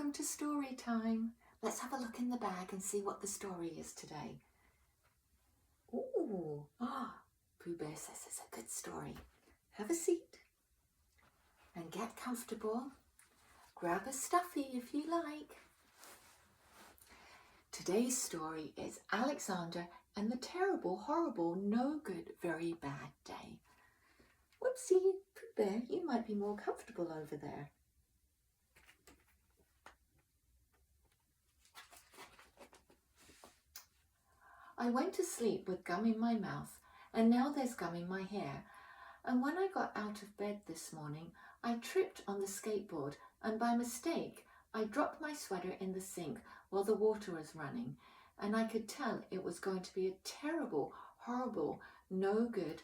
welcome to story time. Let's have a look in the bag and see what the story is today. Ooh, Pooh Bear says it's a good story. Have a seat and get comfortable. Grab a stuffy if you like. Today's story is Alexander and the terrible, horrible, no good, very bad day. Whoopsie, Pooh Bear, you might be more comfortable over there. I went to sleep with gum in my mouth, and now there's gum in my hair. And when I got out of bed this morning, I tripped on the skateboard, and by mistake, I dropped my sweater in the sink while the water was running, and I could tell it was going to be a terrible, horrible, no good,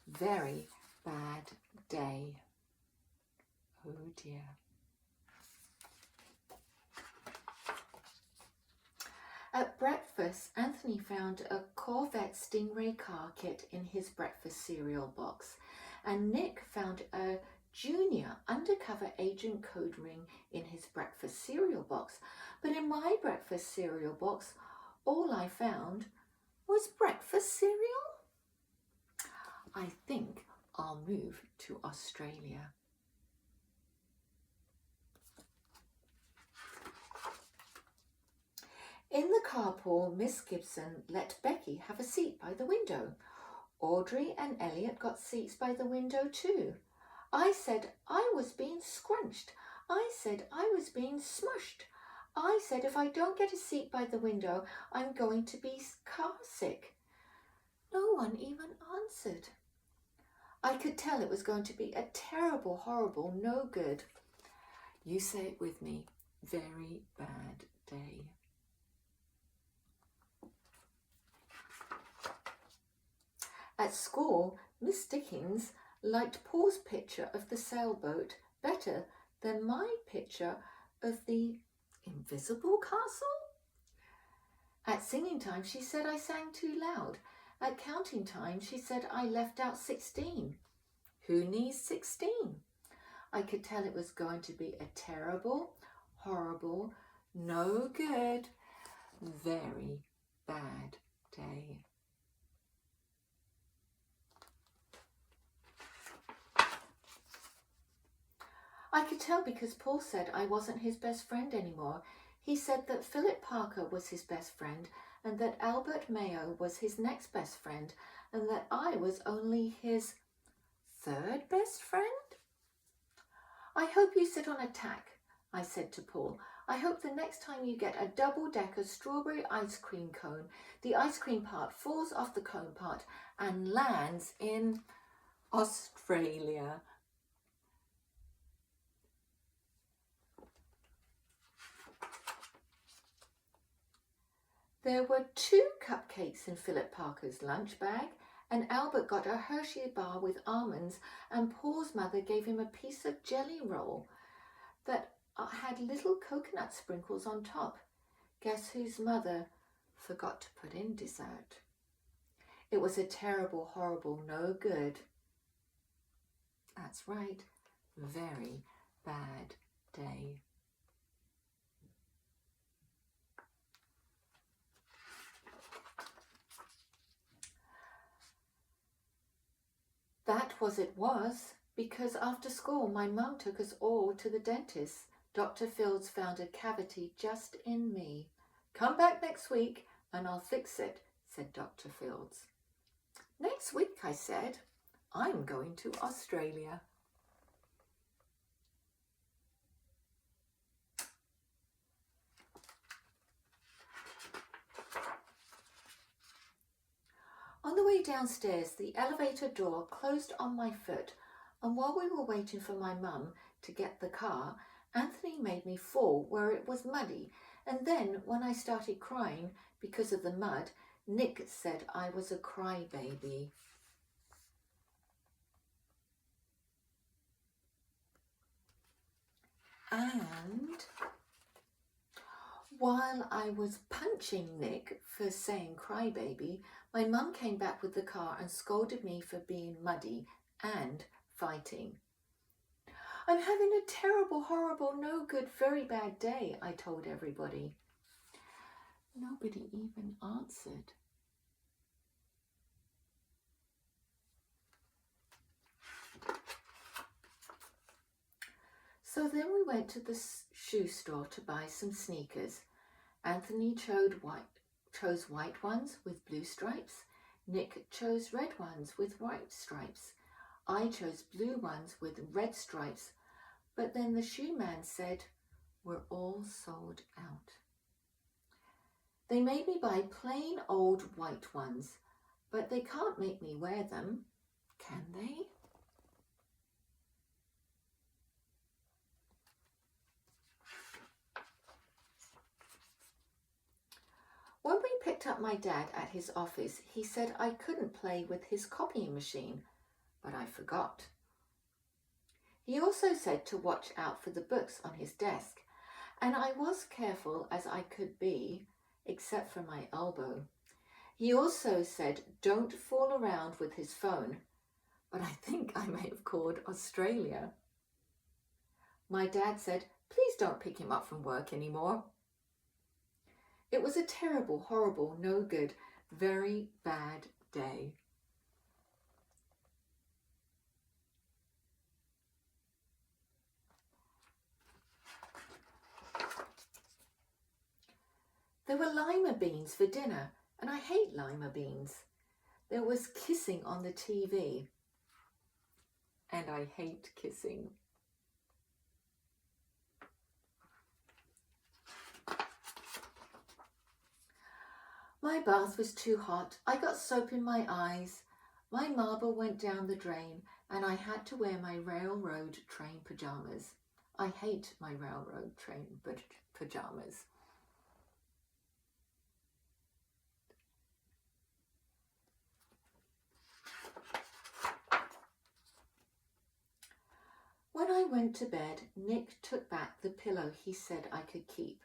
very bad day. Oh dear. At breakfast, Anthony found a Corvette Stingray car kit in his breakfast cereal box, and Nick found a Junior undercover agent code ring in his breakfast cereal box. But in my breakfast cereal box, all I found was breakfast cereal. I think I'll move to Australia. In the carpool, Miss Gibson let Becky have a seat by the window. Audrey and Elliot got seats by the window too. I said I was being scrunched. I said I was being smushed. I said if I don't get a seat by the window, I'm going to be car sick. No one even answered. I could tell it was going to be a terrible, horrible, no good. You say it with me, very bad day. At school, Miss Dickens liked Paul's picture of the sailboat better than my picture of the invisible castle. At singing time, she said I sang too loud. At counting time, she said I left out 16. Who needs 16? I could tell it was going to be a terrible, horrible, no good, very bad day. I could tell because Paul said I wasn't his best friend anymore. He said that Philip Parker was his best friend and that Albert Mayo was his next best friend and that I was only his third best friend. I hope you sit on a tack, I said to Paul. I hope the next time you get a double-decker strawberry ice cream cone, the ice cream part falls off the cone part and lands in Australia. There were 2 cupcakes in Philip Parker's lunch bag, and Albert got a Hershey bar with almonds, and Paul's mother gave him a piece of jelly roll that had little coconut sprinkles on top. Guess whose mother forgot to put in dessert? It was a terrible, horrible, no good. That's right, very bad day. That it was, because after school my mum took us all to the dentist. Dr. Fields found a cavity just in me. Come back next week and I'll fix it, said Dr. Fields. Next week, I said. I'm going to Australia. On the way downstairs, the elevator door closed on my foot, and while we were waiting for my mum to get the car, Anthony made me fall where it was muddy, and then when I started crying because of the mud, Nick said I was a crybaby. And while I was punching Nick for saying crybaby, my mum came back with the car and scolded me for being muddy and fighting. I'm having a terrible, horrible, no good, very bad day, I told everybody. Nobody even answered. So then we went to the shoe store to buy some sneakers. Anthony chose white ones with blue stripes. Nick chose red ones with white stripes. I chose blue ones with red stripes. But then the shoe man said, "We're all sold out." They made me buy plain old white ones, but they can't make me wear them, can they? When we picked up my dad at his office, he said I couldn't play with his copying machine, but I forgot. He also said to watch out for the books on his desk, and I was careful as I could be, except for my elbow. He also said don't fool around with his phone, but I think I may have called Australia. My dad said, "Please don't pick him up from work anymore." It was a terrible, horrible, no good, very bad day. There were lima beans for dinner, and I hate lima beans. There was kissing on the TV, and I hate kissing. My bath was too hot. I got soap in my eyes. My marble went down the drain, and I had to wear my railroad train pajamas. I hate my railroad train pajamas. When I went to bed, Nick took back the pillow he said I could keep,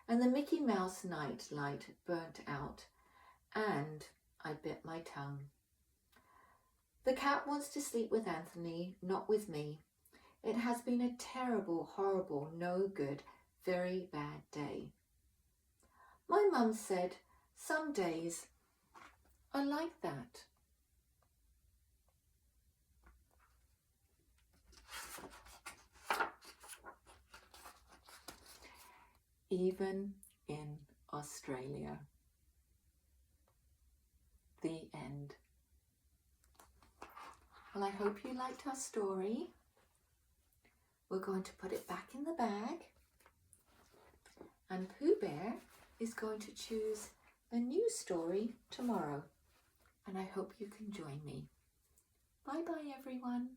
and the Mickey Mouse night light burnt out, and I bit my tongue. The cat wants to sleep with Anthony, not with me. It has been a terrible, horrible, no good, very bad day. My mum said, some days are like that. Even in Australia. The end. Well, I hope you liked our story. We're going to put it back in the bag. And Pooh Bear is going to choose a new story tomorrow. And I hope you can join me. Bye-bye, everyone.